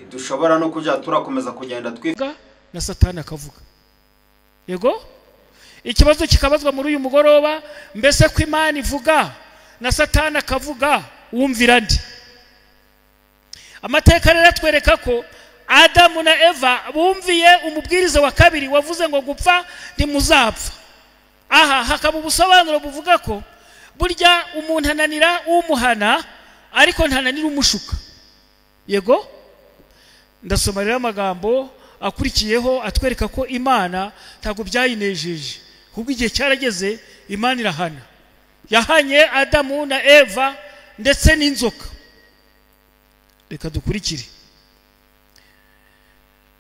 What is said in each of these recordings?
dushobora no kujya turakomeza kugenda twiga na Satani akavuga. Yego ikibazo kikabazwa muri uyu mugoroba, mbese ko Imana ivuga na Satani akavuga, wumvira ndi? Amateka rero atwereka ko Adamu na Eva bumviye umubwiriza wa kabiri wavuze ngo gupfa ntimuzapfa. Aha hakaba ubusobanuro buvuga ko burya umuntu ananira umuhana ariko ntananira umushuka. Yego ndasoma rero amagambo akurikiyeho atwereka ko Imana ntago byayinejeje, kubwo igihe cyarageze Imana irahana. Yahanye Adamu na Eva ndetse n'inzoka. Reka dukurikire.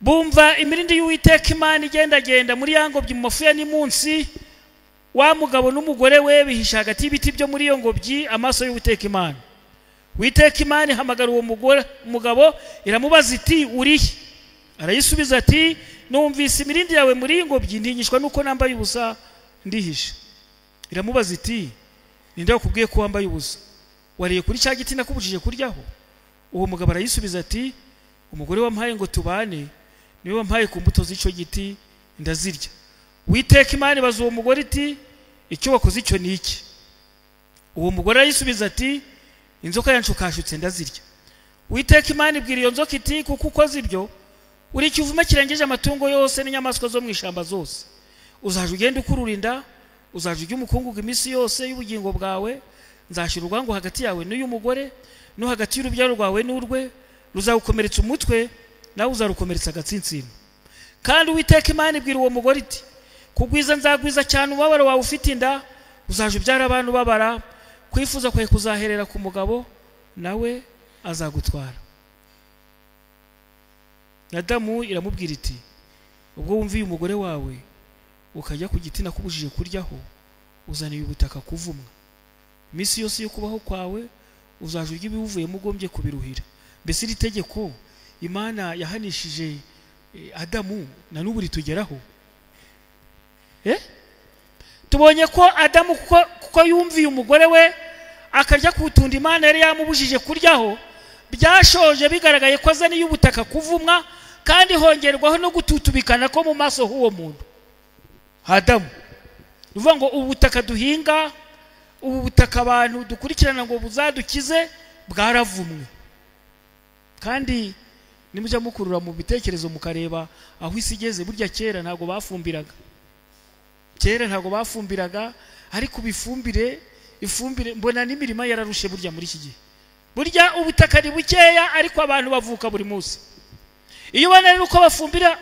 Bumva imirindi y'Uwiteka Imana igendagenda muri yangobyi mu mafu ya nimunsi, wa mugabo n'umugore we bihisha hagati y'ibiti byo muri iyo ngobyi amaso y'Uwiteka Imana. Uwiteka Imana ihamagara uwo mugabo iramubaza iti urihe? Arayisubiza ati numvise imirindi yawe muri ingobyi ntinyishwa nuko nambaye ubusa ndihisha. Iramubaza iti ninde wakubwiye ko wambaye ubusa? Wariye kuri cya giti nakubujije kuryaho? Uwo mugabo arayisubiza ati umugore wampaye ngo tubane niwe wampaye ku mbuto z'icyo giti ndazirya. Uwiteka Imana ibaza uwo mugore iti icyo wakoze icyo ni iki? Uwo mugore arayisubiza ati inzoka yanshukashutse ndazirya. Uwiteka Imana ibwira iyo nzoka iti kuko ukoze ibyo uri ikivuma kirengeje amatungo yose n'inyamaswa zo mu ishamba zose, uzaje ugenda ukururinda, uzaje ujya umukungugu iminsi yose y'ubugingo bwawe. Nzashira urwango hagati yawe n'uyu mugore no hagati y'urubyaro rwawe n'urwe, ruzagukomeretsa umutwe nawe uzarukomeretsa agatsinsino. Kandi Uwiteka Imana ibwira uwo mugore iti kugwiza nzagwiza cyane umubabaro wawe ufite inda, uzaje ubyara abantu babara, kwifuza kwawe kuzaherera ku mugabo nawe azagutwara. Adamu iramubwira iti ubwo wumviye umugore wawe ukajya ku giti nakubujije kuryaho, uzaniye ubutaka kuvumwa. Iminsi yose yo kubaho kwawe uzaje urya ibiwuvuyemo ugombye kubiruhira. Mbese iri tegeko Imana yahanishije Adamu na n'ubu ritugeraho. Tubonye ko Adamu kuko yumviye umugore we akarya kutunda Imana yari yamubujije kuryaho, byashoje bigaragaye ko azaniye ubutaka kuvumwa, kandi hongerwaho no gututubikana ko mu maso h'uwo muntu Adamu. Uvuga ngo ubutaka duhinga, ubu butaka abantu dukurikirana ngo buzadukize bwaravumwe. Kandi nimujya mukurura mu bitekerezo mukareba aho isi igeze, burya kera ntago bafumbiraga. Kera ntago bafumbiraga, ariko ifumbire mbona n'imirima yararushe burya muri iki gihe. Burya ubutaka ni bukeya ariko abantu bavuka buri munsi. Iyo ubona rero uko bafumbira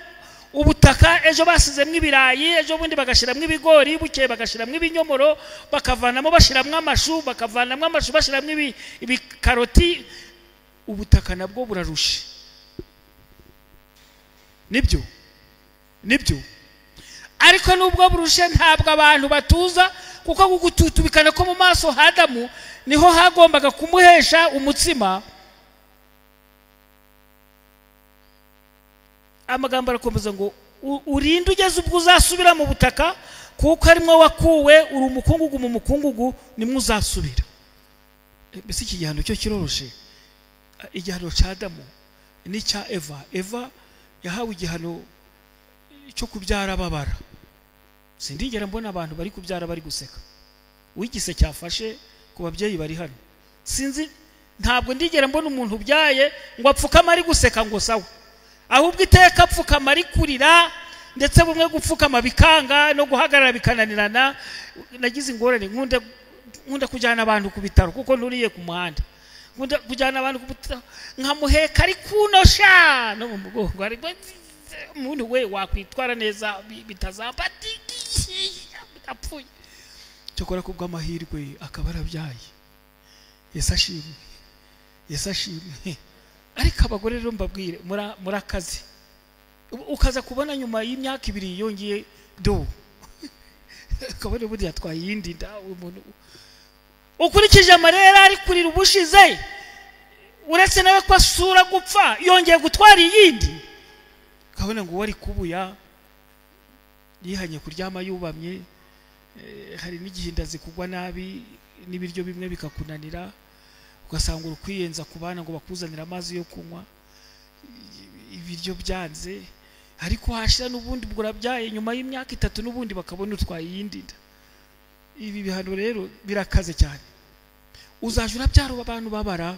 ubutaka, ejo basizemwe ibirayi, ejo bundi bagashiramwe ibigori, bukeye bagashiramwe ibinyomoro, bakavanamo bashiramwe amashu, bakavanamo amashu bashiramwe ibikaroti, ubutaka nabwo burarushe. Nibyo ariko nubwo burushe ntabwo abantu batuza, kuko gututubikana ko mu maso Adamu niho hagombaga kumuhesha umutsima. Amagambo arakomeza ngo urinde ugeze ubwo uzasubira mu butaka, kuko arimo wakuwe, uri umukungugu mu mukungugu nimwe uzasubira. Mbese iki gihano cyo kiroroshe. Igihano cya Adamu n'icya Eva. Eva yahawe igihano cyo kubyara babara. Sindigera mbona abantu bari kubyara bari guseka. Wigise cyafashe ku babyeyi bari hano. Sinzi, ntabwo ndigera mbona umuntu ubyaye ngo apfukama ari guseka ngo sawa. Ahubwo iteka apfukama ari kurira, ndetse bumwe gupfukama bikanga no guhagarara bikananirana. Nagize ingorane, nkunda kujyana abantu ku bitaro kuko nturiye ku muhanda. Nkunda kujyana abantu ku bitaro nkamuheka ari kunosha no mu mugongo, ari umuntu we wakwitwara neza bitazapati apfuye. Cyokora kubw'amahirwe akaba arabyaye. Yesu ashimwe. Ariko abagore rero mbabwire, murakazi ukaza kubona nyuma y'imyaka 2 yongeye do akabone buri yatwaye yindi nda umuntu ukurikije amarera ari kurira ubushize, uretse nawe kwa sura gupfa yongeye gutwara iyindi. Kabone ngo wari kubuya yihanye kuryama yubamye, hari n'igihinda zikugwa nabi n'ibiryo bimwe bikakunanira, ugasanga urukwiyenza kubana ngo bakuzanira amazi yo kunywa. ibiryo byanze ariko hashira n'ubundi bwurabyaye nyuma y'imyaka 3 n'ubundi bakabona utwaye yindi nda. Ibi bihano rero birakaze cyane. Uzaje urabyara abantu babara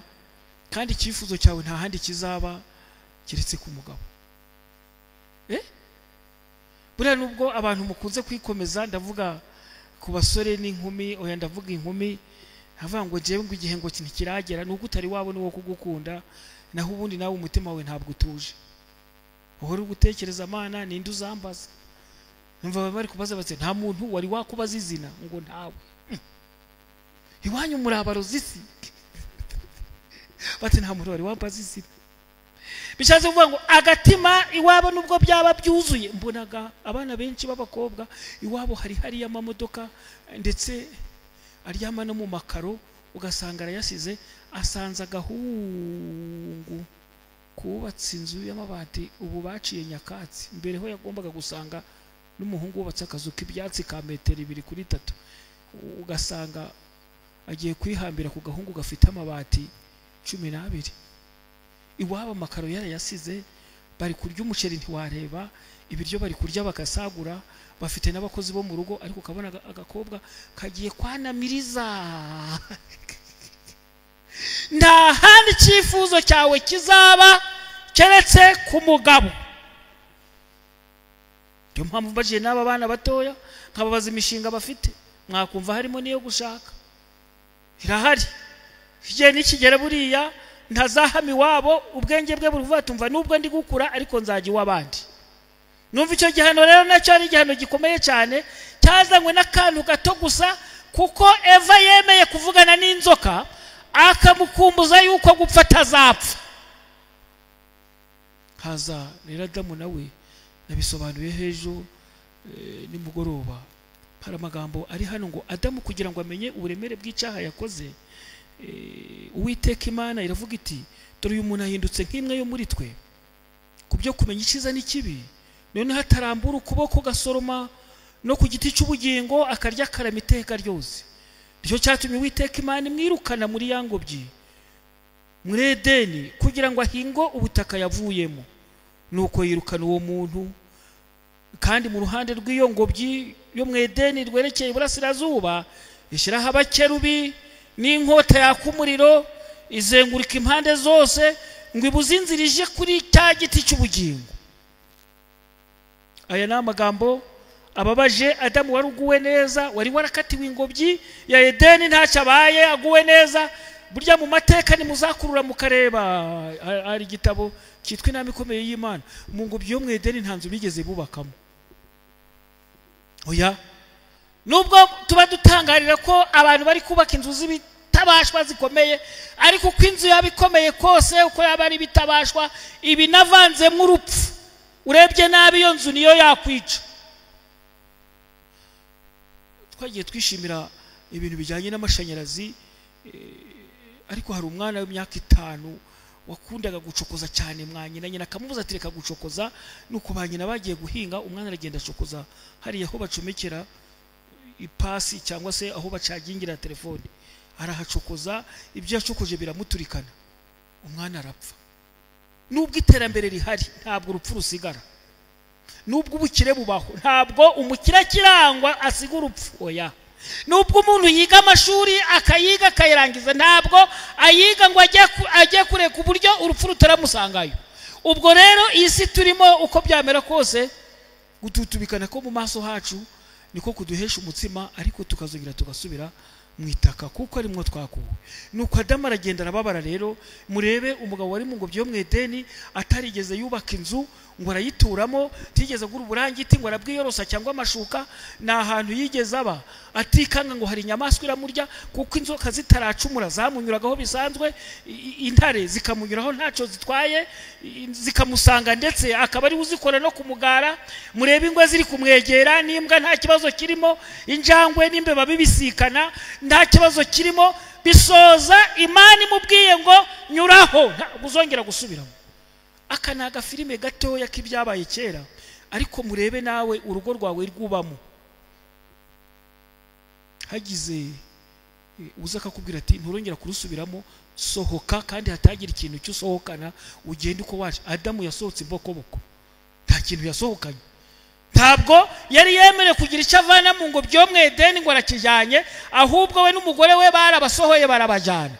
kandi icyifuzo cyawe nta handi kizaba kiretse ku mugabo. Buriya nubwo abantu mukunze kwikomeza, ndavuga ku basore n'inkumi, oya ndavuga inkumi, havuga ngo jewe ngo igihe ngo ntikiragera nuko utari wabona wo kugukunda, naho ubundi nawe umutima wawe ntabwo utuje. Uhora gutekereza Mana ninde uzambaza. Numva bari kubaza bati nta muntu wari wakubaza izina, ngo ntawe. Iwanyu muri abarozisi. Bati nta muntu wari wabaza izina. Bishatse kuvuga ngo agatima iwabo nubwo byaba byuzuye, mbonaga abana benshi b'abakobwa iwabo hari amamodoka ndetse aryama no mu makaro, ugasanga arayasize, asanze agahungu kubatse inzu y'amabati ubu baciye nyakatsi. Mbere ho yagombaga gusanga n'umuhungu wubatse akazu k'ibyatsi ka metero 2 kuri 3, ugasanga agiye kwihambira ku gahungu gafite amabati 12. Iwabo makaro yarayasize, bari kurya umuceri ntiwareba, ibiryo bari kurya bakasagura, bafite n'abakozi bo mu rugo, ariko kabona agakobwa kagiye kwanamiriza. Nta handi cyifuzo cyawe kizaba keretse ku mugabo. Cyo mpamvu baje n'aba bana batoya nkababaza imishinga bafite, mwakumva harimo niyo gushaka. Irahari. Igihe nikigera buriya ntazahami wabo, ubwenge bwe buruvuga tumva nubwo ndi gukura ariko nzaji wabandi. Numva icyo gihano rero nacyo ari igihano gikomeye cyane, cyazanywe n'akantu gato gusa, kuko Eva yemeye kuvugana n'inzoka akamukumbuza yuko gupfa tazapfa. Haza rero Adamu nawe nabisobanuye hejo nimugoroba. Hari amagambo ari hano ngo Adamu kugira ngo amenye uburemere bw'icyaha yakoze, Uwiteka Imana iravuga iti dore uyu muntu ahindutse nk'imwe yo muri twe kubyo kumenya icyiza n'ikibi, none hatarambura ukuboko gasoroma no ku giti cy'ubugingo akarya karama iteka ryose. Nicyo cyatumye Uwiteka Imana imwirukana muri yangobyi muri Edeni kugira ngo ahingo ubutaka yavuyemo. Nuko yirukana uwo muntu, kandi mu ruhande rw'iyo ngobyi yo mu Edeni rwerekeye iburasirazuba ishyiraho abakerubi n'inkota yaka umuriro izengurika impande zose ngo ibuzinzirije kuri cya giti cy'ubugingo. Aya ni amagambo ababaje Adamu wari uguwe neza, wari warakatiwe ingobyi ya Edeni ntacyo abaye, aguwe neza. Burya mu mateka ni muzakurura mukareba, ari igitabo cyitwa Inama Ikomeye y'Imana. Mu ngobyi yo mu Edeni nta nzu bigeze bubakamo. Oya, nubwo tuba dutangarira ko abantu bari kubaka inzu z'ibitabashwa zikomeye, ariko uko inzu yabikomeye kose, uko yaba ari bitabashwa, ibi navanzemo urupfu. Urebye nabi iyo nzu niyo yakwica. Twagiye twishimira ibintu bijyanye n'amashanyarazi, ariko hari umwana w'imyaka 5 wakundaga gucokoza cyane mwanyina, nyina akamubuza ati reka gucokoza. Nuko banyina bagiye guhinga, umwana aragenda acokoza hariya aho bacomekera ipasi cyangwa se aho bacagingira telefone, arahacokoza, ibyo yacokoje biramuturikana, umwana arapfa. Nubwo iterambere rihari ntabwo urupfu rusigara, nubwo ubukire bubaho ntabwo umukire kirangwa asiga urupfu. Oya, nubwo umuntu yiga amashuri akayiga akayirangiza, ntabwo ayiga ngo ajye kure ku buryo urupfu rutaramusangayo. Ubwo rero iyi si turimo uko byamera kose, gututubikana ko mu maso hacu niko kuduhesha umutsima, ariko tukazongera tugasubira mwitaka kuko ari mwo twakuwe. Nuko Adamu aragenda arababara. Rero murebe umugabo wari mu ngobyi yo mu Edeni atarigeze yubaka inzu ngo arayituramo, tigeze agura uburangiti ngo arabwiyorosa cyangwa amashuka, na ahantu yigeze aba atikanga ngo hari inyamaswa iramurya, kuko inzoka zitaracumura zamunyuragaho bisanzwe, intare zikamunyuraho ntacyo zitwaye, zikamusanga ndetse akaba ari uzikora no kumugara. Murebe ingwe ziri kumwegera, n'imbwa nta kibazo kirimo, injangwe n'imbeba bibisikana nta kibazo kirimo, bisoza Imana imubwiye ngo nyuraho uzongera gusubiramo. Aka ni agafilime gatoya k'ibyabaye kera, ariko murebe nawe, urugo rwawe rwubamo hagize uza akakubwira ati nturongera kurusubiramo, sohoka kandi hatagira ikintu cyusohokana, ugende uko waje. Adamu yasohotse imbokoboko, nta kintu yasohokanye. Ntabwo yari yemere kugira icyo avana mu ngo byo mu Edeni ngo arakijyanye, ahubwo we n'umugore we barabasohoye barabajyana.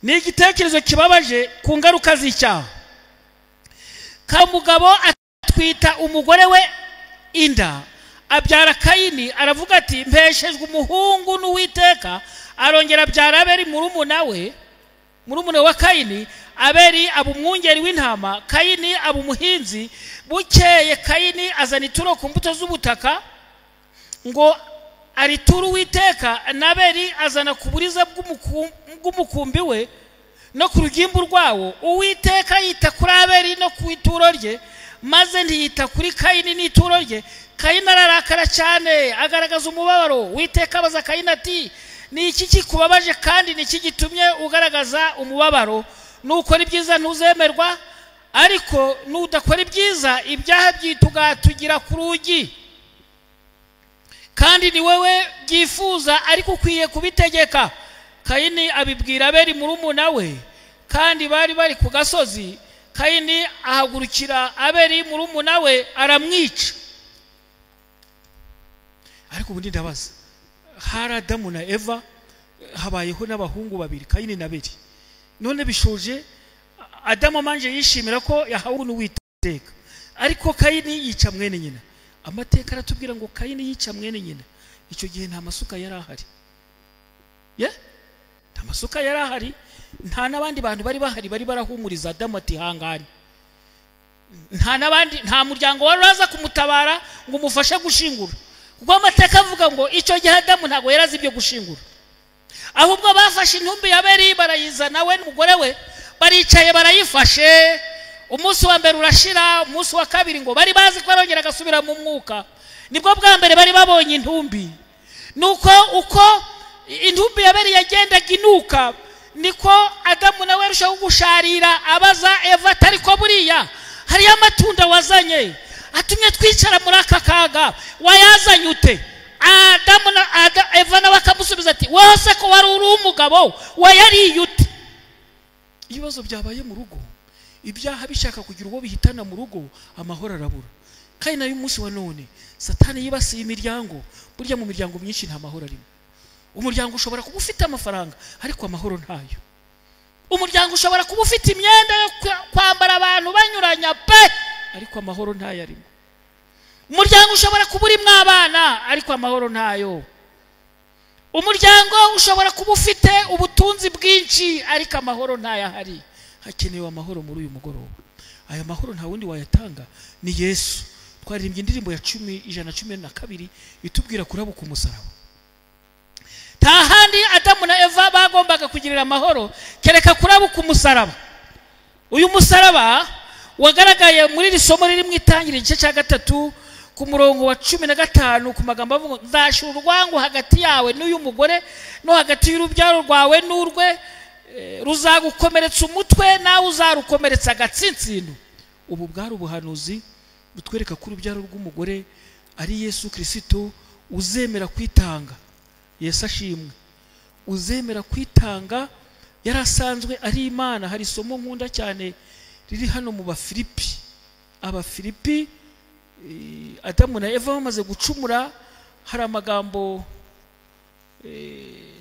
Ni igitekerezo kibabaje ku ngaruka z'icyaha. Ka mugabo atwita umugore we inda, abyara Kayini, aravuga ati mpeshejwe umuhungu n'Uwiteka, arongera abyara Abeli murumuna wa Kayini. Abeli aba umwungeri w'intama, Kayini aba umuhinzi. Bukeye Kayini azana ituro ku mbuto z'ubutaka ngo aritura Uwiteka, na Abeli azana ku buriza bw'umukumbi we no ku rugimbu rwawo. Uwiteka yita kuri Abeli no ku ituro rye, maze ntiyita kuri Kayini n'ituro rye. Kayini ararakara cyane, agaragaza umubabaro. Uwiteka abaza Kayini ati ni iki kikubabaje kandi ni iki gitumye ugaragaza umubabaro? Nukora ibyiza ntuzemerwa, ariko nudakora ibyiza ibyaha byitugatugira ku rugi, kandi ni wewe byifuza ariko ukwiye kubitegeka. Kayini abibwira Abeli murumuna we, kandi bari ku gasozi. Kayini ahagurukira Abeli murumuna we aramwica. Ariko ubundi ndabaza, hari Adamu na Eva, habayeho n'abahungu babiri, Kayini na Abeli. None bishoje Adamu manje yishimira ko yahawe n'Uwiteka, ariko Kayini yica mwene nyina. Amateka aratubwira ngo Kayini yica mwene nyina. Icyo gihe nta masuka yari ahari, nta masuka yari ahari, nta n'abandi bantu bari bahari bari barahumuriza Adamu ati hangane. Nta muryango wari uraza kumutabara ngo umufashe gushingura, kuko amateka avuga ngo icyo gihe Adamu ntago yarazi ibyo gushingura. Ahubwo bafashe intumbi ya Abeli barayizana, we n'umugore we baricaye barayifashe. Umunsi wa mbere urashira, umunsi wa kabiri ngo bari bazi ko arongera agasubira mu mwuka. Nibwo bwa mbere bari babonye intumbi. Nuko uko intumbi ya Abeli yagendaga inuka, niko Adamu nawe arushaho gusharira, abaza Eva atari ko buriya hariyo amatunda wazanye atumye twicara muri aka kaga, wayazanye ute? Adamu na Eva nawe akamusubiza ati wose ko wari uri umugabo wayariye ute? Ibibazo byabaye mu rugo, ibyaha bishaka kugira uwo bihitana mu rugo, amahoro arabura. Kandi nayo umunsi wa none Satani yibasiye imiryango. Burya mu miryango myinshi nta mahoro arimo. Umuryango ushobora kuba ufite amafaranga ariko amahoro ntayo. Umuryango ushobora kuba ufite imyenda yo kwambara abantu banyuranya pe, ariko amahoro ntayo arimo. Umuryango ushobora kuba urimo abana ariko amahoro ntayo. Umuryango ushobora kuba ufite ubutunzi bwinshi ariko amahoro ntayahari. Hakenewe amahoro muri uyu mugoroba. Aya mahoro nta wundi wayatanga, ni Yesu. Twaririmbye indirimbo ya 112 itubwira kurabuka umusaraba. Nta handi Adamu na Eva bagombaga kugirira amahoro kereka kurabuka umusaraba. Uyu musaraba wagaragaye muri iri somo riri mu Itangiriro igice cya 3 ku murongo wa 15 ku magambo avuga nzashira urwango hagati yawe n'uyu mugore no hagati y'urubyaro rwawe n'urwe, ruzagukomeretsa umutwe nawe uzarukomeretsa agatsinsino. Ubu bwari ubuhanuzi butwereka ko urubyaro rw'umugore ari Yesu Kristo uzemera kwitanga. Yesu ashimwe. Uzemera kwitanga, yarasanzwe ari Imana. Hari isomo nkunda cyane riri hano mu Bafilipi. Abafilipi, Adamu na Eva bamaze gucumura, hari amagambo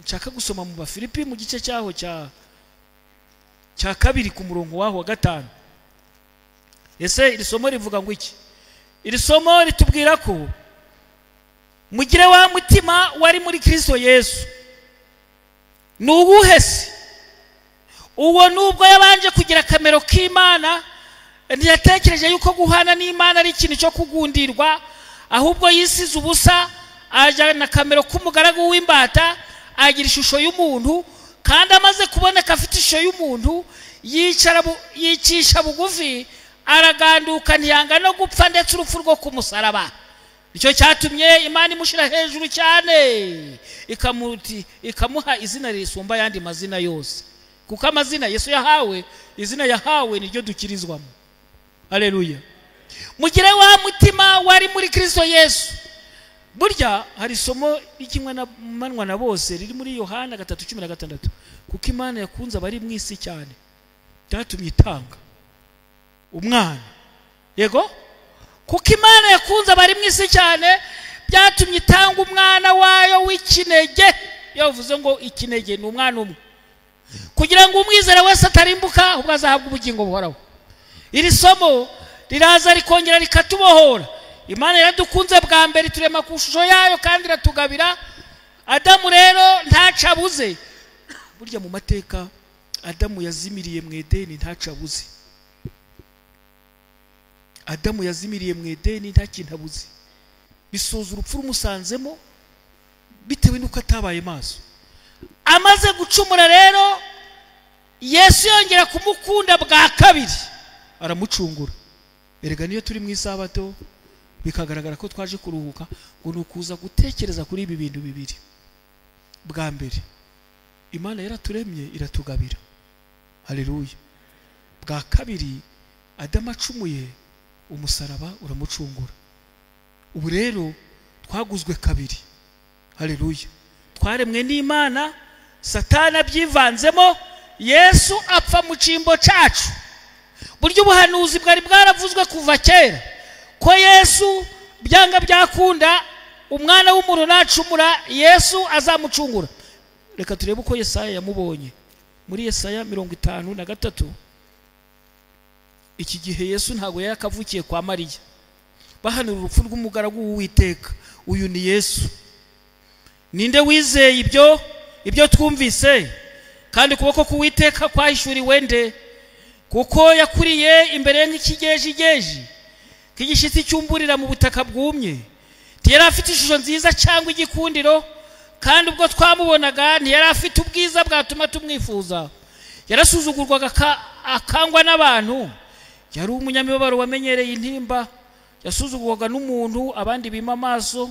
nshaka gusoma mu Bafilipi mu gice cyaho cya 2 ku murongo waho wa 5. Ese iri somo rivuga ngo iki? Iri somo ritubwira ko mugire wa mutima wari muri Kristo Yesu. Nubuhese uwo nubwo yabanje kugira kamero k'Imana, ntiyatekereje yuko guhana n'Imana ari ikintu cyo kugundirwa, ahubwo yisize ubusa, ajyana kamero k'umugaragu w'imbata, agira ishusho y'umuntu, kandi amaze kuboneka afite ishusho y'umuntu yicisha bugufi, araganduka ntiyanga no gupfa ndetse urupfu rwo ku musaraba. Icyo cyatumye Imana imushira hejuru cyane, ikamuha izina risumba yandi mazina yose, kuko amazina Yesu yahawe, izina yahawe niryo dukirizwamo. Haleluya. Mugire wa mutima wari muri Kristo Yesu. burya hari isomo ry'ikimwe na manwa na bose riri muri Yohana 3:16 kuko Imana yakunze abari mu isi cyane byatumye itanga umwana. Yego, kuko Imana yakunze abari mu isi cyane byatumye itanga umwana wayo w'ikinege. Yavuze ngo ikinege ni umwana umwe, kugira ngo umwizera wese atarimbuka ahubwo azahabwa ubugingo buhoraho. Iri somo riraza rikongera rikatubohora. Imana yaradukunze bwa mbere turema ku shusho yayo kandi iratugabira. Adamu rero ntacabuze. Burya mu mateka Adamu yazimiriye mu Edeni ntacabuze. Adamu yazimiriye mu Edeni nta kintu abuze. Bisoza urupfu rumusanzemo bitewe nuko atabaye maso. Amaze gucumura rero Yesu yongera kumukunda bwa kabiri aramucungura. Erega niyo turi mu isabato bikagaragara ko twaje kuruhuka ngo nukuza gutekereza kuri ibi bintu bibiri. Bwa mbere Imana yaraturemye iratugabira. Haleluya. Bwa kabiri Adamu acumuye umusaraba uramucungura. Ubu rero twaguzwe kabiri. Haleluya. Twaremwe n'Imana, Satana byivanzemo, Yesu apfa mu cimbo cacu. Buryo ubuhanuzi bwari bwaravuzwe kuva kera ko Yesu byanga byakunda umwana w'umuntu nacumura Yesu azamucungura. Reka turebe uko Yesaya yamubonye muri Yesaya 53. Iki gihe Yesu ntago yakavukiye kwa Mariya. Bahanura urupfu rw'umugaragu w'Uwiteka. Uyu ni Yesu. Ninde wizeye ibyo twumvise? Kandi kuboko k'Uwiteka kwahishuriwe nde? Kuko yakuriye imbere nk'ikigejigeji k'igishitsi cyumburira mu butaka bwumye. Ntiyari afite ishusho nziza cyangwa igikundiro, kandi ubwo twamubonaga ntiyari afite ubwiza bwatuma tumwifuza. Yarasuzugurwaga akangwa n'abantu. Yari umunyamibabaro wamenyereye intimba. Yasuzugurwaga n'umuntu abandi bima amaso,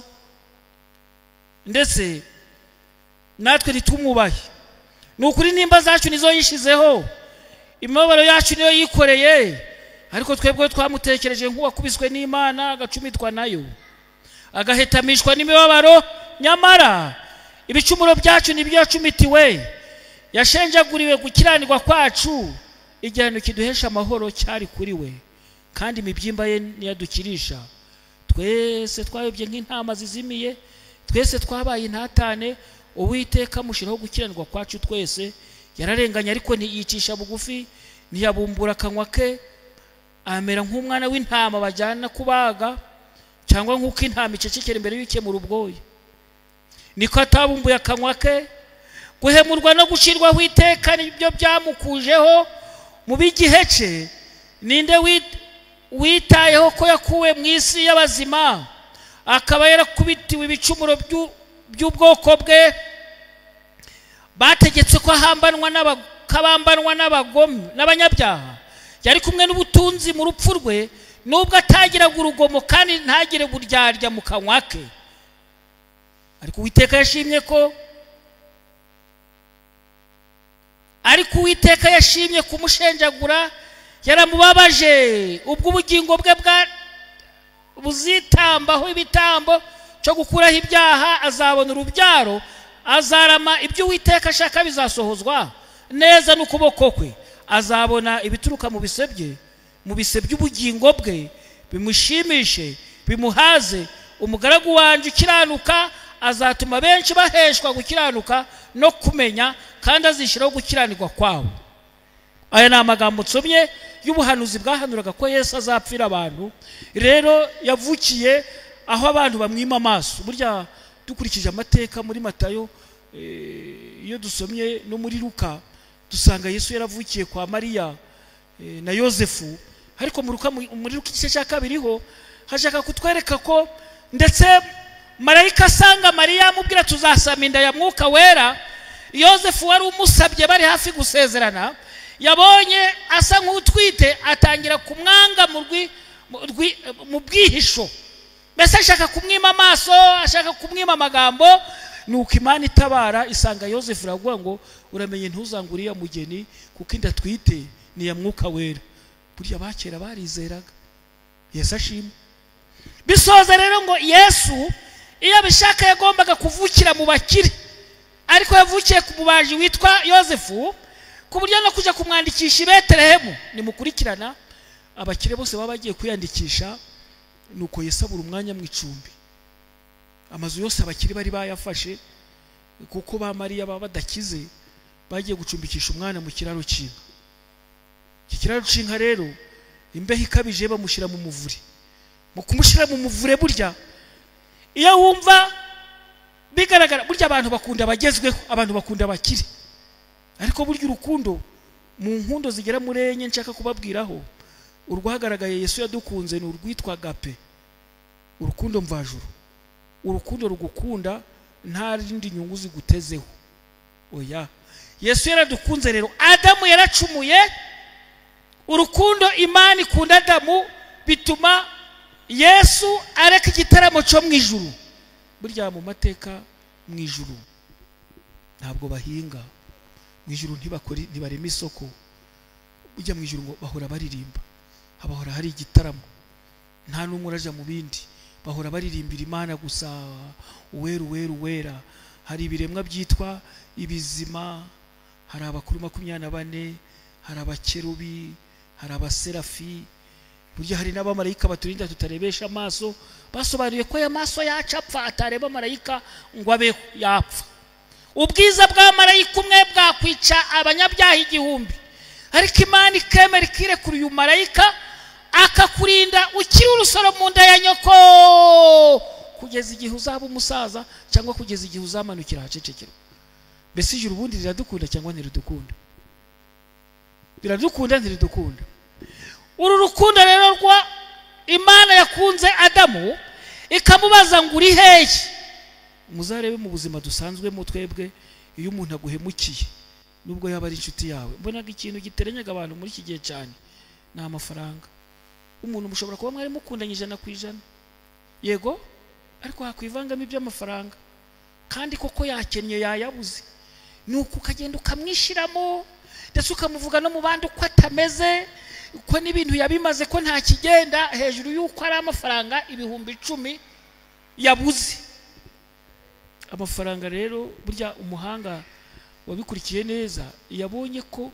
ndetse natwe ntitumwubahe. Nukuri nimba zacu nizo yishizeho, imibabaro yacu niyo yikoreye, ariko twebwe twamutekereje nk'uwakubiswe n'Imana agacumitwa nayo, agahetamishwa n'imibabaro. Nyamara ibicumuro byacu nibyo yacumitiwe. Yashenjaguriwe gukiranirwa kwacu, igihano kiduhesha amahoro cyari kuri we, kandi imibyimba ye niyadukirisha. Twese twayobye nk'intama zizimiye, twese twabaye intatane. Uwiteka mushiraho gukiranirwa kwacu twese. Yararenganya ariko ntiyicisha bugufi, ntiyabumbura akanwa ke, amera nk'umwana w'intama bajyana kubaga, cyangwa nk'uko intama icecekera imbere y'ikemura ubwoya. Niko atabumbuye akanwa ke. Guhemurwa no gushirwaho iteka nibyo byamukujeho mu bigihe cye. Ninde witayeho ko yakuwe mu isi y'abazima, akaba yarakubitiwe ibicumuro by'ubwoko bwe? Bategetse ko kabambanwa n'abagome n'abanyabyaha. Yari kumwe n'ubutunzi mu rupfu rwe, nubwo atagiraga urugomo kandi ntagire buryarya mu kanwa ke. Ariko Uwiteka yashimye kumushenjagura. Yaramubabaje. Ubwo ubugingo bwe buzitambaho ibitambo cyo gukuraho ibyaha, azabona urubyaro, azarama ibyo Uwiteka ashaka bizasohozwa neza n'ukuboko kwe. Azabona ibituruka mu bise by'ubugingo bwe, bimushimishe, bimuhaze. Umugaragu wanje ukiranuka azatuma benshi baheshwa gukiranuka no kumenya, kandi azishiraho gukiranirwa kwabo. Aya ni amagambo nsomye y'ubuhanuzi bwahanuraga ko Yesu azapfira abantu. Rero yavukiye aho abantu bamwima amaso. Burya dukurikije amateka muri Matayo, iyo dusomye no muri Luka, dusanga Yesu yaravukiye kwa Mariya na Yosefu. Ariko muri Luka igice cya kabiri ho hashaka kutwereka ko ndetse marayika asanga Mariya amubwira tuzasama inda ya Mwuka Wera. Yosefu wari umusabye bari hafi gusezerana, yabonye asa nk'utwite, atangira kumwanga mu bwihisho. Mbese ashaka kumwima amaso, ashaka kumwima amagambo. Nuko Imana itabara isanga Yosefu iravuga ngo uramenye ntuzanguriye mugeni kuko inda twite ni ya Mwuka Wera. Burya bakera barizeraga. Yesu ashimwe. Bisoza rero ngo Yesu iyo bishaka yagombaga kuvukira mu bakire, ariko yavukiye ku mubaji witwa Yosefu, ku buryo no kuja kumwandikisha i Betelehemu. Nimukurikirana abakire bose baba bagiye kwiyandikisha, nuko Yesu abura umwanya mu icumbi. Amazu yose abakire bari bayafashe, kuko ba Mariya baba badakize, bagiye gucumbikisha umwana mu kiraro cy'inka. Iki kiraro cy'inka rero imbeho ikabije bamushira mu muvure. Mu kumushira mu muvure burya iyo wumva bigaragara, burya abantu bakunda abagezweho, abantu bakunda abakire, ariko burya urukundo mu nkundo zigera muri enye nshaka kubabwiraho, urwagaragaye Yesu yadukunze ni urwitwa agape, urukundo mvajuru, urukundo rugukunda nta rindi nyungu zigutezeho. Oya, Yesu yaradukunze rero. Adamu yaracumuye, urukundo Imana ikunda Adamu bituma Yesu areka igitaramo cyo mu ijuru. Burya mu mateka mu ijuru ntabwo bahinga, mu ijuru ntibarema isoko, burya mu ijuru ngo bahora baririmba, habahora hari igitaramo, nta n'umwe uraja mu bindi, bahora baririmbira Imana gusa, uwera uwera uwera. Hari ibiremwa byitwa ibizima, hari abakuru 24, hari abakerubi, hari abaserafi, burya hari n'abamarayika baturinda tutarebesha amaso. Basobanuye ko ya maso yacu apfa atareba marayika ngo abeho, yapfa. Ubwiza bwa marayika umwe bwakwica abanyabyaha 1000, ariko Imana ikemera ikirekura uyu marayika akakurinda ukiri urusoro mu nda ya nyoko, kugeza igihe uzaba umusaza cyangwa kugeza igihe uzamanukira hacecekera. Mbese ijuru ubundi riradukunda cyangwa ntiridukunda? Biradukunda ntiridukunda? Uru rukundo rero rwa Imana yakunze Adamu ikamubaza ngo uri hehe. Muzarebe mu buzima dusanzwe mu twebwe, iyo umuntu aguhemukiye nubwo yaba ari inshuti yawe, mbonaga ikintu giterenyaga abantu muri iki gihe cyane ni amafaranga. Umuntu mushobora kuba mwari mukundanye 100%, yego, ariko hakwivangamo iby'amafaranga, kandi koko yakennye yayabuze, nuko ukagenda ukamwishiramo, ndetse ukamuvuga no mu bandi uko atameze, uko n'ibintu yabimaze ko nta kigenda, hejuru y'uko ari amafaranga 10,000 yabuze. Amafaranga rero burya umuhanga wabikurikiye neza yabonye ko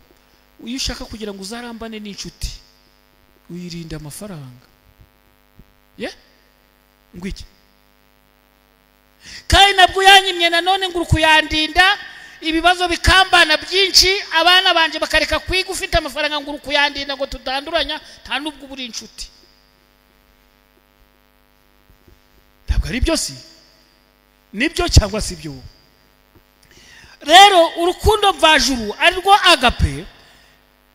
iyo ushaka kugira ngo uzarambane n'inshuti uyirinda amafaranga. Ngwiki kandi nabwo yanyimye nanone ngo urukuyandinda, ibibazo bikambana byinshi, abana banje bakareka kwiga ufite amafaranga ngo urukuyandinda ngo tutanduranya, nta nubwo buri inshuti. Ntabwo ari byo, si nibyo cyangwa si byo? Rero urukundo mvajuru ari rwo agape,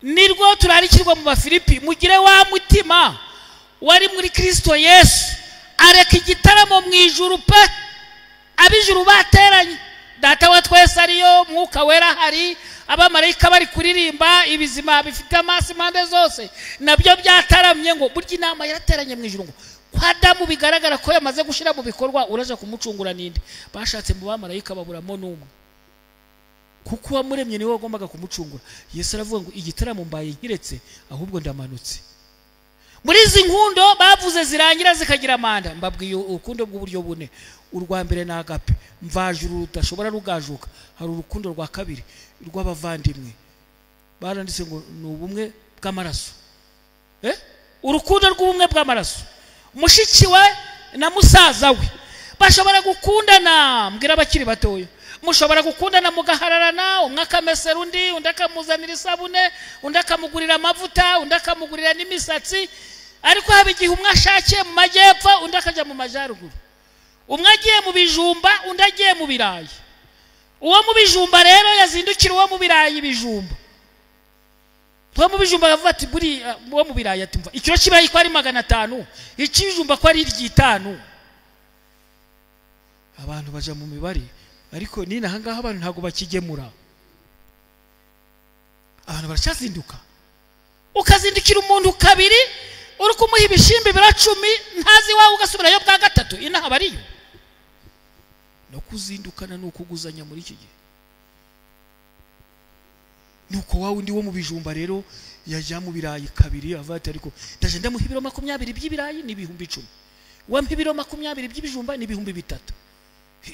nirwo turarikirwa mu Bafilipi. Mugire wa mutima wari muri Kristo Yesu, areka igitaramo mu ijuru pe, abijuru bateranye, data wa twese ariyo, mwuka wera hari, abamarayika bari kuririmba, ibizima bifite amaso impande zose nabyo byataramye. Ngo burya inama yarateranye mu ijuru, ngo kwa Adamu bigaragara ko yamaze gushira mu bikorwa, uraje kumucungura ninde? Bashatse mu bamarayika baburamo n'umwe, kuko wamuremye niwe wagombaga kumucungura. Yesu aravuga ngo igitaramo mbaye nkiretse, ahubwo ndamanutse. Muri izi nkundo bavuze zirangira zikagira amanda, mbabwiye urukundo bw'uburyo bune. Urwa mbere na agape mvajuru rudashobora rugajuka. Hari urukundo rwa kabiri rw'abavandimwe, baranditse ngo ni ubumwe bw'amaraso. Urukundo rw'ubumwe bw'amaraso, mushiki we na musaza we bashobora gukundana. Mbwira abakiri batoyo, mushobora gukundana mugahararana, umwe akamesera undi, undi akamuzanira isabune, undi akamugurira amavuta, undi akamugurira n'imisatsi, ariko haba igihe umwe ashakiye mu majyepfo, undi akajya mu majyaruguru, umwe agiye mu bijumba, undi agiye mu birayi. Uwo mu bijumba rero yazindukira uwo mu birayi ibijumba. Uwo mu bijumba yavuga ati buri uwo mu birayi ati mva ikiro cy'ibirayi ko ari 500, ikijumba ko ari 5. Abantu baja mu mibare, ariko nina hangaha abantu ntago bakigemura. Abantu baracyazinduka, ukazindukira umuntu kabiri, uri kumuha ibishimbe 10, ntazi wawe ugasubirayo bwa gatatu, inaha bariyo. No kuzindukana no kuguzanya muri iki gihe. Nuko wawe ndi wo mu bijumba rero yajya mu birayi kabiri, avate ariko ndaje ndamuhibiro 20 by'ibirayi n'ibihumbi 10. wampa ibiro 20 by'ibijumba n'ibihumbi 3.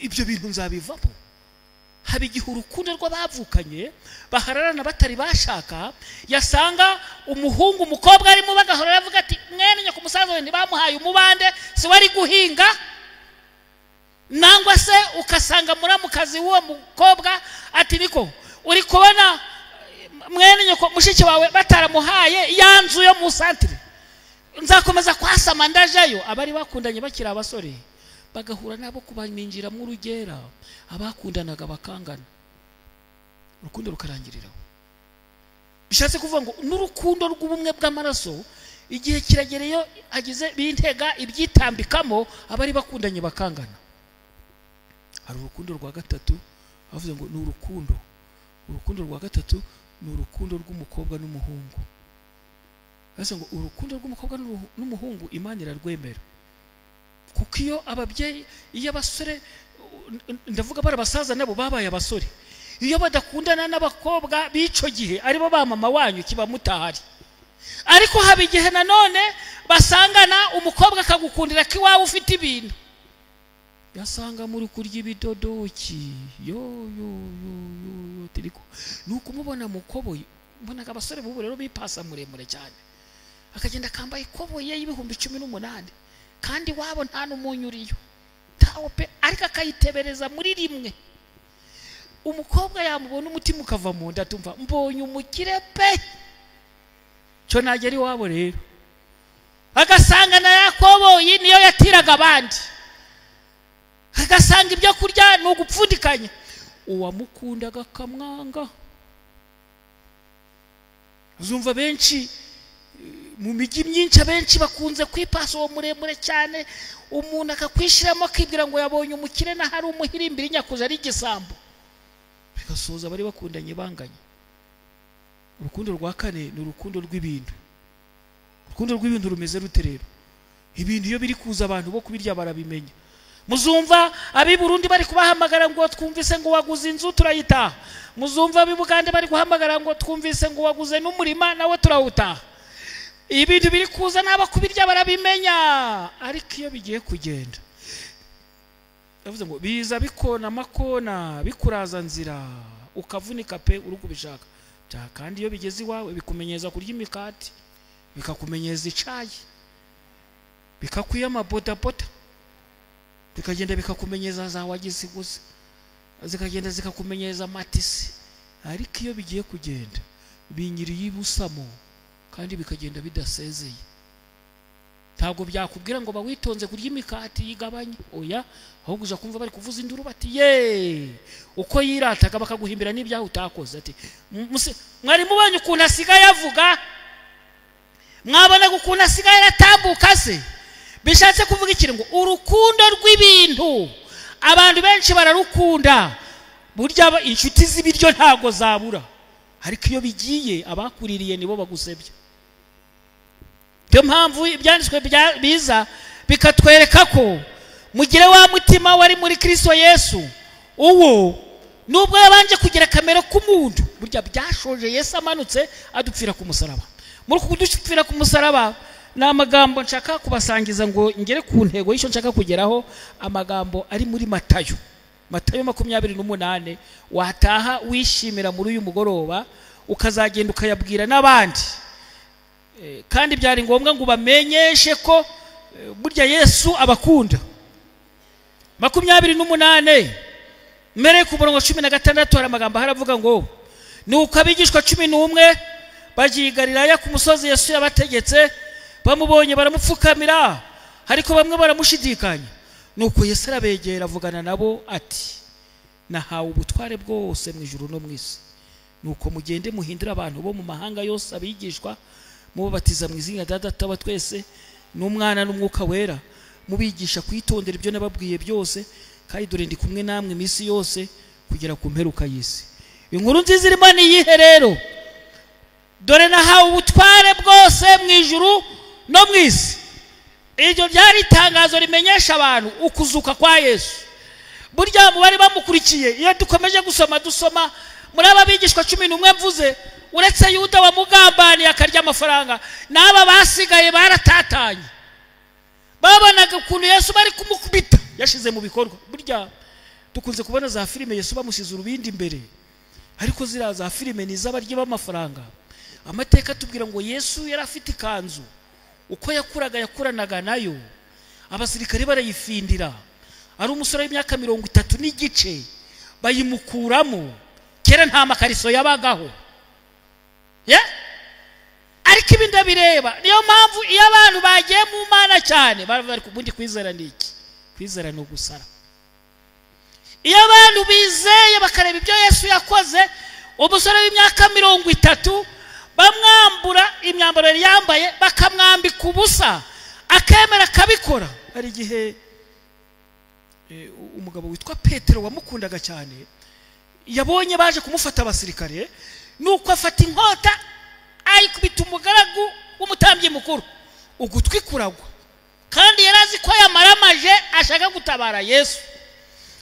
Ibyo bintu nzabivamo. Haba igihe urukundo rw'abavukanye bahararana batari bashaka, yasanga umuhungu umukobwa arimo bagahora yavuga ati mwene nyoko musaza we ntibamuhaye umubande si wari guhinga, nangwa se ukasanga muramukazi w'uwo mukobwa ati niko uri kubona mwene nyoko mushiki wawe bataramuhaye yanzu yo mu santire, nzakomeza kwasama ndajayo. Abari bakundanye bakira abasore bagahura nabo kubaninjira mu rugera, abakundanaga bakangana, urukundo rukarangiriraho. Bishatse kuvuga ngo n'urukundo rw'ubumwe bw'amaraso igihe kiragereyo agize bintega ibyitambikamo, abari bakundanye bakangana. Hari urukundo rwa gatatu avuze ngo urukundo rwa gatatu ni urukundo rw'umukobwa n'umuhungu. Base ngo urukundo rw'umukobwa n'umuhungu Imana irarwemera, kuko iyo ababyeyi iyo abasore ndavuga barabasaza nabo babaye abasore, iyo badakundana n'abakobwa bico gihe aribo ba mama wanyu kiba mutahari. Ariko haba igihe nanone basangana umukobwa akagukundira ko iwawe ufite ibintu, yasanga muri kurya ibidodoki tiriko nuko mubona mukoboye. Mbonaga abasore bubu rero bipasa muremure cyane, akagenda kambaye ikoboye y'ibihumbi 18 kandi wabo nta n'umunyuriyo tawo pe, ariko akayitebereza muri rimwe. Umukobwa yamubona umutima ukava mu nda, tumva mbonye umukire pe, cyo nageri wabo rero agasanga na yakoboye niyo yatiraga abandi, agasanga ibyo kurya no gupfundikanya, uwamukundaga kamwanga. Uzumva benshi mu migi myinshi abenshi bakunze kwipasa uwo muremure cyane, umuntu akakwishiramo akibwira ngo yabonye umukire na hari umuhirimbiri nyakuza ari igisambo, bigasoza bari bakundanye banganye. Urukundo rwa kane ni urukundo rw'ibintu. Urukundo rw'ibintu rumeze rute rero? Ibintu iyo biri kuza abantu bo kubirya barabimenya. Muzumva abi Burundi bari kubahamagara ngo twumvise ngo waguze inzu turayitaha, muzumva abi Bugande bari guhamagara ngo twumvise ngo waguze n'umurima nawe turawutaha. Ibintu biri kuza naba kubirya barabimenya, ariko iyo bigiye kugenda yavuze ngo biza bikona makona bikuraza nzira ukavunika pe uri kubishaka. Kandi iyo bigeze iwawe bikumenyeza kurya imikati, bikakumenyeza icayi, bikakwiyama bodaboda, bikagenda bikakumenyeza za wagize gusa, zikagenda zikakumenyeza matisi. Ariko iyo bigiye kugenda binyiriye ibusamo kandi bikagenda bidasezeye. Ntabwo byakubwira ngo bawitonze kurya imikati yigabanye, oya, ahubwo uza kumva bari kuvuza induru bati ye uko yirataga bakaguhimbira n'ibyaho utakoze. Ati mwari mubanye ukuntu asigaye avuga, mwabona ukuntu asigaye atambuka se. Bishatse kuvuga ikiri ngo urukundo rw'ibintu abantu benshi bararukunda, burya inshuti z'ibiryo ntago zabura, ariko iyo bigiye abakuririye nibo bagusebye. Byo mpamvu ibyanditswe biza bikatwereka ko mugire wa mutima wari muri Kristo Yesu, uwo nubwo yabanje kugira kamera k'umuntu, burya byashoje Yesu amanutse adupfira ku musaraba. Muri kudupfira ku musaraba na amagambo nshaka kubasangiza ngo ngere ku ntego y'icyo nshaka kugeraho. Amagambo ari muri Matayo 28 wataha wishimira muri uyu mugoroba, ukazagenda ukayabwira n'abandi. Kandi byari ngombwa ngo bamenyeshe ko burya Yesu abakunda. 28 mbere ku murongo 16 hari amagambo haravuga ngo nuko abigishwa 11 bagiye i Galilaya ku musozi Yesu yabategetse, bamubonye baramupfukamira, ariko bamwe baramushidikanya. Nuko Yesu arabegera avugana nabo ati nahawe ubutware bwose mu ijuru no mu isi, nuko mugende muhindura abantu bo mu mahanga yose abigishwa, mubabatiza mu izina rya Data wa twese n'Umwana n'Umwuka wera, mubigisha kwitondera ibyo nababwiye byose, kandi dore ndi kumwe namwe iminsi yose kugera ku mperuka y'isi. Inkuru nziza irimo ni iyihe rero? Dore nahawe ubutware bwose mu ijuru no mu isi. Iryo byari itangazo rimenyesha abantu ukuzuka kwa Yesu. Burya mu bari bamukurikiye, iyo dukomeje dusoma muri aba bigishwa 11 mvuze, uretse Yuda wa mugambani akarya amafaranga, n'aba basigaye baratatanye. babanaga ukuntu Yesu bari kumukubita yashize mu bikorwa. Burya dukunze kubona za filime Yesu bamusize urubindi imbere, ariko zira za filime ni z'abaryi b'amafaranga. Amateka tubwira ngo Yesu yari afite ikanzu, uko yakuranaga nayo, abasirikare barayifindira. Ari umusore w'imyaka 30 n'igice bayimukuramo. Kera nta makariso yabagaho, ariko ibi ndabireba. Niyo mpamvu iyo abantu bagiye mu Mana cyane bari kubundi kwizera niki, kwizera no gusara. Iyo abantu bizeye bakareba ibyo Yesu yakoze, umusore w'imyaka 30 bamwambura imyambaro yambaye bakamwambika ubusa akemera akabikora. Hari igihe umugabo witwa Petero wamukundaga cyane yabonye baje kumufata abasirikare, nuko afata inkota ayikubita umugaragu w'umutambyi mukuru, ugutwi kuragwa, kandi yarazi ko yamaramaje ashaka gutabara Yesu.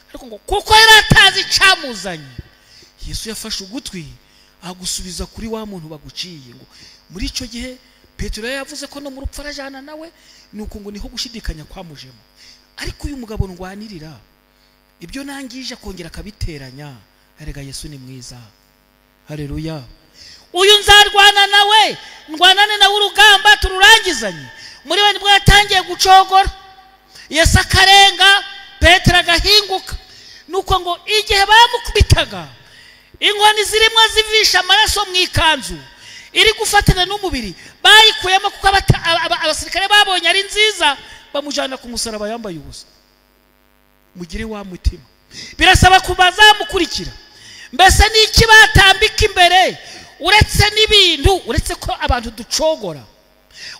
Ariko ngo kuko yari atazi camuzanye, Yesu yafashe ugutwi agusubiza kuri wa muntu baguciye. Ngo muri ico gihe Petero yavuze ko no mu rupfu arajana nawe, nuko ngo niho gushidikanya kwamujemo. Ariko uyu mugabo ndwanirira ibyo nangije kongera akabiteranya. Erega Yesu ni mwiza, haleluya. Uyu nzarwana nawe, ndwanane nawe urugamba tururangizanye. Muri we nibwo yatangiye gucogora, Yesu akarenga, Petero agahinguka. Nuko ngo igihe bamukubitaga, inkoni zirimo zivisha amaraso mu ikanzu iri gufatana n'umubiri bayikuyemo, kuko abasirikare babonye ari nziza, bamujana ku musaraba yambaye ubusa. Mugire wa mutima, birasaba kubazamukurikira. Mbese niki batambika imbere uretse n'ibintu, uretse ko abantu ducogora,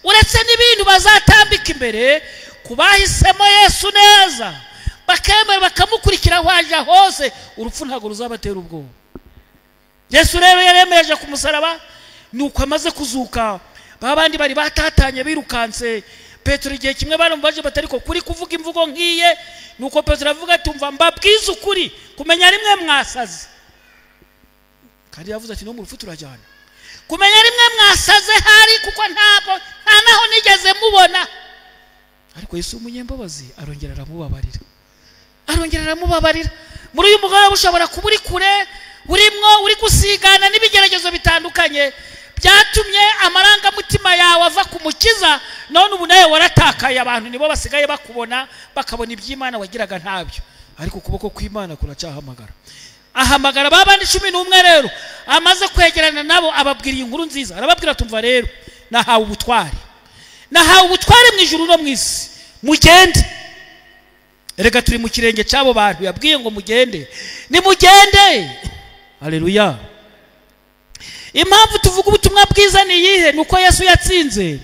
uretse n'ibintu bazatambika imbere kubahisemo Yesu neza bakemera bakamukurikira waje hose, urupfu ntago ruzabatera ubwoba. Yesu rero yaremeje ku musaraba, nuko amaze kuzuka babandi bari batatanye birukanse. Petero igihe kimwe barambaje batariko kuri kuvuga imvugo nkiye, nuko Petero avuga ati umva mbabwiza ukuri kumenya rimwe mwasaze. Kandi yavuze ati no mu rupfu turajyana. Kumenya rimwe mwasaze hari, kuko ntabwo naho nigeze mubona. Ariko Yesu umunyembabazi arongera aramubabarira. Muri uyu mugoroba ushobora kuburi kure, urimwo uri gusigana n'ibigeragezo bitandukanye byatumye amaranga mutima yawe ava ku Mukiza, none ubu nawe waratakaye. Abantu nibo basigaye bakubona, bakabona iby'Imana wagiraga ntabyo, ariko ukuboko kw'Imana kuracyahamagara. Ahamagara babandi 11 rero, amaze kwegerana nabo ababwira inkuru nziza. Arababwira tumva rero, nahawe ubutware mu ijuru no mu isi, mugende. Erega turi mu kirenge cyabo bantu yabwiye ngo mugende, ni mugende. Haleluya. Impamvu tuvuga ubutumwa bwiza ni yihe? Nuko Yesu yatsinze.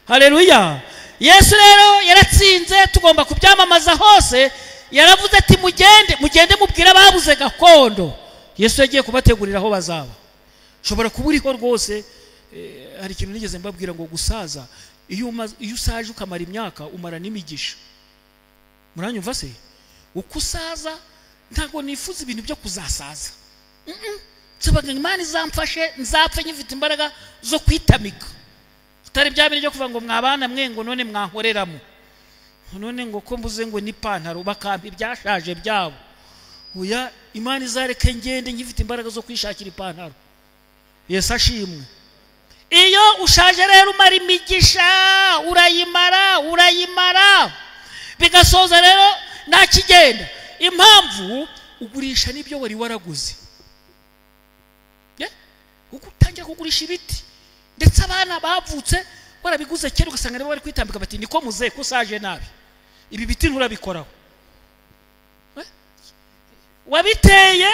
Haleluya. Yesu rero yaratsinze, tugomba kubyamamaza hose. Yaravuze ati mugende mubwira babuze gakondo. Yesu yagiye kubategurira aho bazaba. Shobora kuburiho rwose. Hari ikintu nigeze mbabwira ngo gusaza, iyo usaje ukamara imyaka umara n'imigisha. Muranyumva se? Uko usaza ntago nifuza ibintu byo kuzasaza. Nsabaga Imana izamfashe nzapfe nyifite imbaraga zo kwitamika. Utari bya bintu byo kuvuga ngo mwabana mwe ngo none mwankoreramo, none ngo ko mbuze ngo ni pantaro bakampa ibyashaje byabo. Oya, Imana izareke ngende nyifite imbaraga zo kwishakira ipantaro. Yesu ashimwe. Iyo ushaje rero umara imigisha, urayimara bigasoza rero nta kigenda. Impamvu ugurisha nibyo wari waraguze. Utangira kugurisha ibiti, ndetse abana bavutse barabiguze kera ugasanga nibo bari kwitambika bati niko muze kusaje nabi, ibi biti nturabikoraho. Wabiteye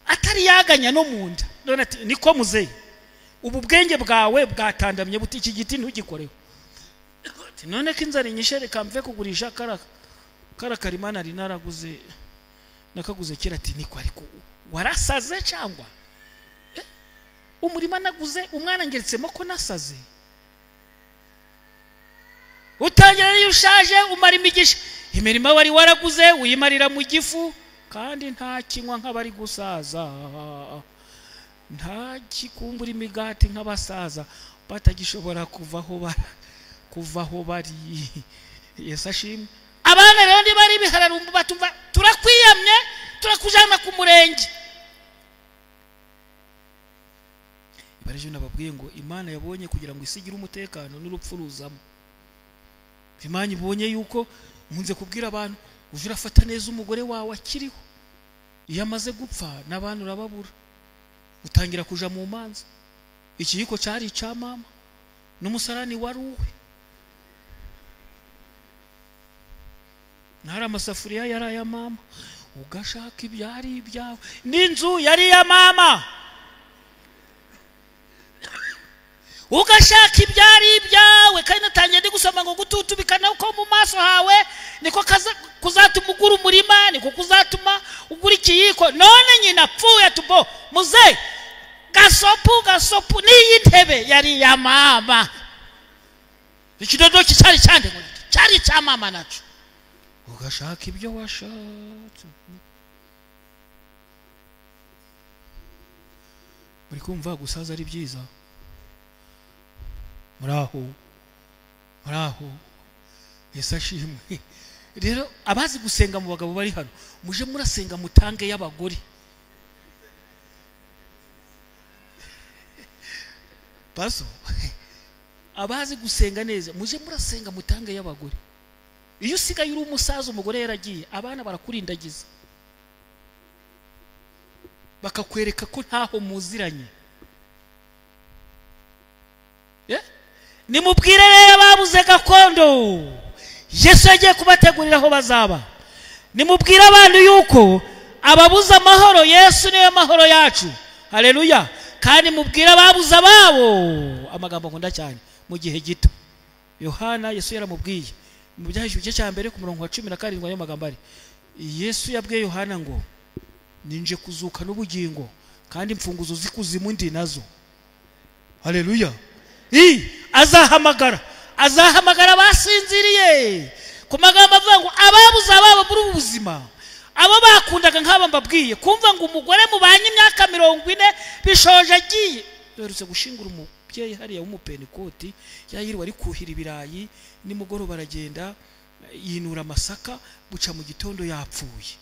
atari yaganya no munda, none ati niko muze, ubu bwenge bwawe bwatandamye buti iki giti ntugikoreho. None ko inzara inyishe reka mve kugurisha Karimana ari naraguze nakaguze kera. Ati niko ariko warasaze cyangwa umurima naguze umwana ngeretsemo ko nasaze? Utangira iyo ushaje umara imigisha, imirima wari waraguze uyimarira mu gifu, kandi nta kinywa nk'abari gusaza, nta kikumbura imigati nk'abasaza batagishobora kuvaho kuvaho bari. Yesu ashimwe. Abana rero ndi bari bihararumba batumva turakwiyamye turakujana ku murenge. Barijo nababwiye ngo Imana yabonye kugira ngo isigira umutekano n'urupfu ruzamo. Imana ibonye yuko munze kubwira abantu uvira fata neza umugore wawe akiriho. Iyo amaze gupfa n'abantu urababura. Utangira kuja mu manza. Ikiyiko cyari ca mama n'umusarani waruwe. Nara amasafuriya yari aya mama. Ugashaka ibyari ibyawe. N'inzu yari ya mama. Ugashaka ibyari ibyawe kandi natangiye ndi gusoma ngo gututubikana uko mu maso hawe niko kuzatuma ugura umurima, niko kuzatuma ugura ikiyiko. None nyina pfuye tubo muze gasopu n'iyi ntebe yari ya mama. Ikidodo cyari cyande ngo cyari cya mama nacu. Ugashaka ibyo washatse. Muri kumva gusaza ari byiza. Muraho Yesu ashimwe. Rero abazi gusenga mu bagabo bari hano muje murasenga mutange y'abagore. Paso abazi gusenga neza muje murasenga mutange y'abagore. Iyo usigaye uri umusaza umugore yaragiye abana barakurindagiza bakakwereka ko ntaho muziranye. Nimubwire rero babuze gakondo Yesu yagiye kubategurira aho bazaba. Nimubwire abantu yuko ababuza amahoro Yesu niwe mahoro yacu. Haleluya. Kandi mubwire babuza babo amagambo nkunda cyane mu gihe gito. Yohana Yesu yaramubwiye mu byahishuye cya mbere ku murongo wa 17 ayo magambo ari. Yesu yabwiye Yohana ngo ninje kuzuka n'ubugingo kandi imfunguzo zikuzimu ndi nazo. Haleluya. Azahamagara basinziriye ku magambo avuga ngo ababuza babo muri ubuzima abo bakundaga nk'aba mbabwiye kumva ngo umugore mubanye imyaka 40 bishoje agiye. Dorutse gushingura umubyeyi hariya w'umupenikoti yayirwa ari kuhira ibirayi nimugoro baragenda yinura amasaka buca mu gitondo yapfuye.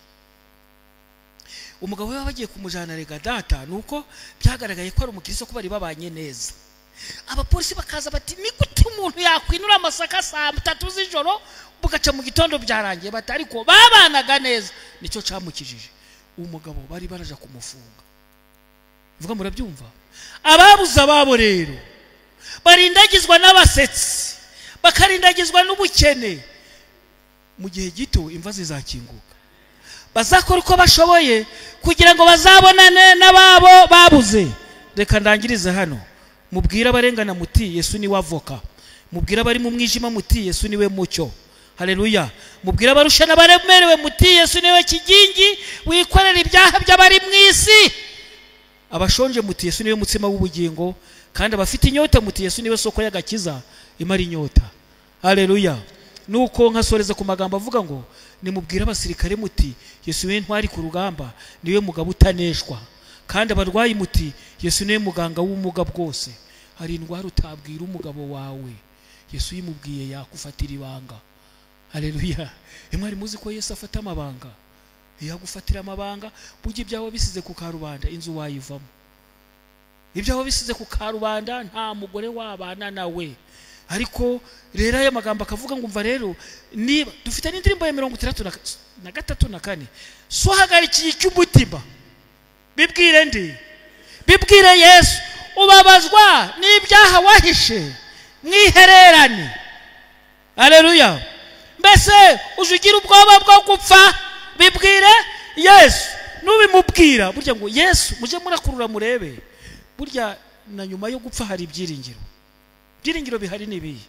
Umugabo we bagiye kumujana rega data nuko byagaragaye ko ari umukristo ko bari babanye neza. Abapolisi bakaza bati ni gute umuntu yakwinura amasaka saa 3 z'ijoro bugaca mu gitondo byarangiye batari ko babanaga neza. Nicyo camukijije umugabo bari baraja kumufunga. Vuga murabyumva. Ababuza babo rero barindagizwa n'abasetsi bakarindagizwa n'ubukene. Mu gihe gito imva zizakinguka. Bazakora uko bashoboye kugira ngo bazabonane n'ababo babuze. Reka ndangirize hano. Mubwira barengana muti Yesu ni wavoka. Mubwira bari mu mwijima muti Yesu niwe mucyo. Haleluya. Mubwira barushana baremerewe muti Yesu niwe kigingi wikorera ibyaha by'abari mu isi. Abashonje muti Yesu niwe mutsima w'ubugingo kandi abafite inyota muti Yesu niwe soko y'agakiza imara inyota. Haleluya. Nuko nkasoreza ku magambo avuga ngo nimubwira abasirikare muti Yesu we ntwari ku rugamba niwe mugabo utaneshwa. Kandi abarwayi muti Yesu niwe muganga w'umuga bwose. Hari indwara utabwira umugabo wawe Yesu yimubwiye yakufatira ibanga. Haleluya. Imwari muzi ko Yesu afata amabanga. Yagufatira amabanga bugi byawo bisize ku karubanda inzu wayivamo. Ibyawo bisize ku karubanda nta mugore wabana nawe. Ariko rero aya magambo akavuga ngo umva rero niba dufite n'indirimbo ya 33 so hagarikiye cy'umutima. Bibwire ndi bibwire Yesu ubabazwa n'ibyaha wahishe mwihererane. Haleluya. Mbese ujugira ubwoba bwo gupfa bibwire Yesu nubimubwira burya ngo Yesu muje murakurura murebe burya na nyuma yo gupfa hari ibyiringiro. Byiringiro bihari nibiye.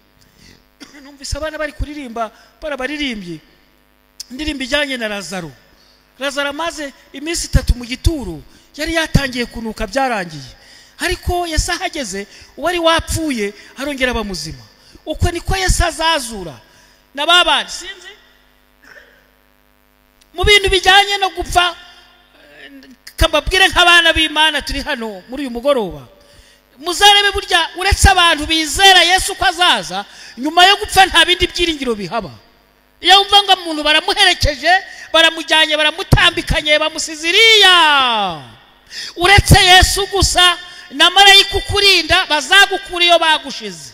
Numvise abana bari kuririmba barabaririmbye indirimbo ijyanye na Lazaro. Lazaro amaze iminsi 3 mu gituro yari yatangiye kunuka byarangiye. Ariko Yesu ahageze uwari wapfuye arongera abamuzima. Uko niko Yesu azazura nababandi sinzi mu bintu bijyanye no gupfa. Kambabwire nk'abana b'Imana turi hano muri uyu mugoroba muzarebe burya uretse abantu bizera Yesu ko azaza nyuma yo gupfa nta bindi byiringiro bihaba. Iyo umva ngo umuntu baramuherekeje baramujyanye baramutambikanye bamusiziriya, uretse Yesu gusa na marayika ukurinda bazagukura iyo bagushize.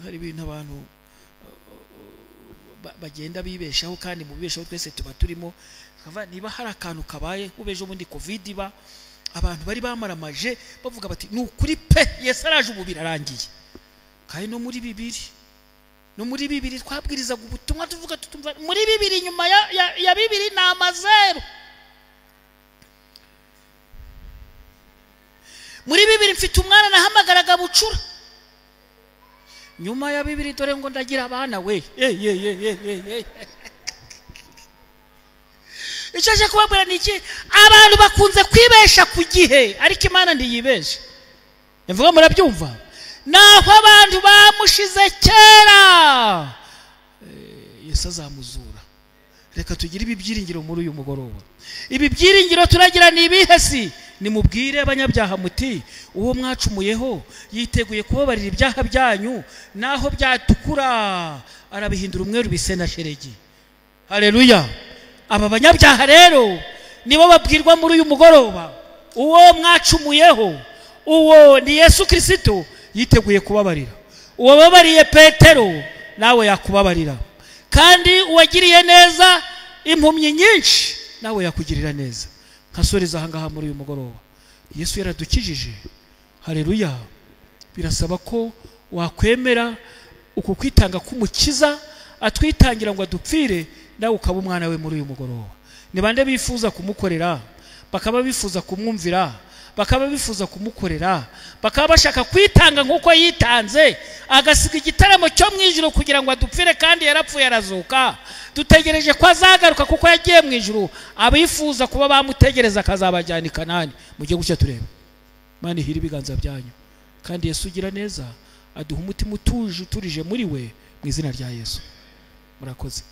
Hari ibintu abantu bagenda bibeshaho, kandi mu bibeshaho twese tuba turimo. Niba hari akantu kabaye ubeje ubundi covid iba, abantu bari bamaramaje bavuga bati ni ukuri pe Yesu araje ubu birarangiye. Kandi no muri bibiri twabwirizaga ubutumwa tuvuga tutumva muri bibiri nyuma ya bibiri na amazeru. Muri bibiri mfite umwana nahamagaraga bucura, nyuma ya bibiri dore ngo ndagira abana we. Icyo cyo kubabwira ni iki? Abantu bakunze kwibesha ku gihe, ariko Imana ndiyibesha. Mvuga murabyumva? Naho abantu bamushize kera Yesu azamuzura. Reka tugire ibi byiringiro muri uyu mugoroba. Ibi byiringiro turagira ni ibihesi. Nimubwire abanyabyaha muti uwo mwacumuyeho yiteguye kubabarira ibyaha byanyu, naho byatukura arabihindura umweru bise na sheregi. Haleluya. Aba banyabyaha rero nibo babwirwa muri uyu mugoroba, uwo mwacumuyeho uwo ni Yesu Kristo yiteguye kubabarira. Uwo babariye Petero nawe yakubabarira, kandi uwagiriye neza impumyi nyinshi nawe yakugirira neza. Nkasoreza ahangaha muri uyu mugoroba, Yesu yaradukijije. Haleluya. Birasaba ko wakwemera uko kwitanga k'umukiza atwitangira ngo adupfire, nawe ukaba umwana we muri uyu mugoroba. Ni bande bifuza kumukorera, bakaba bifuza kumwumvira, bakaba bifuza kumukorera, bakaba bashaka kwitanga nk'uko yitanze, agasiga igitaramo cyo mu ijuru kugira ngo adupfire, kandi yarapfuye arazuka. Dutegereje ko azagaruka kuko yagiye mu ijuru. Abifuza kuba bamutegereza akazabajyana i Kanani. Mujye gucya tureba. Imana ihira ibiganza byanyu, kandi Yesu ugira neza aduha umutima utuje uturije muri we, mu izina rya Yesu. Murakoze.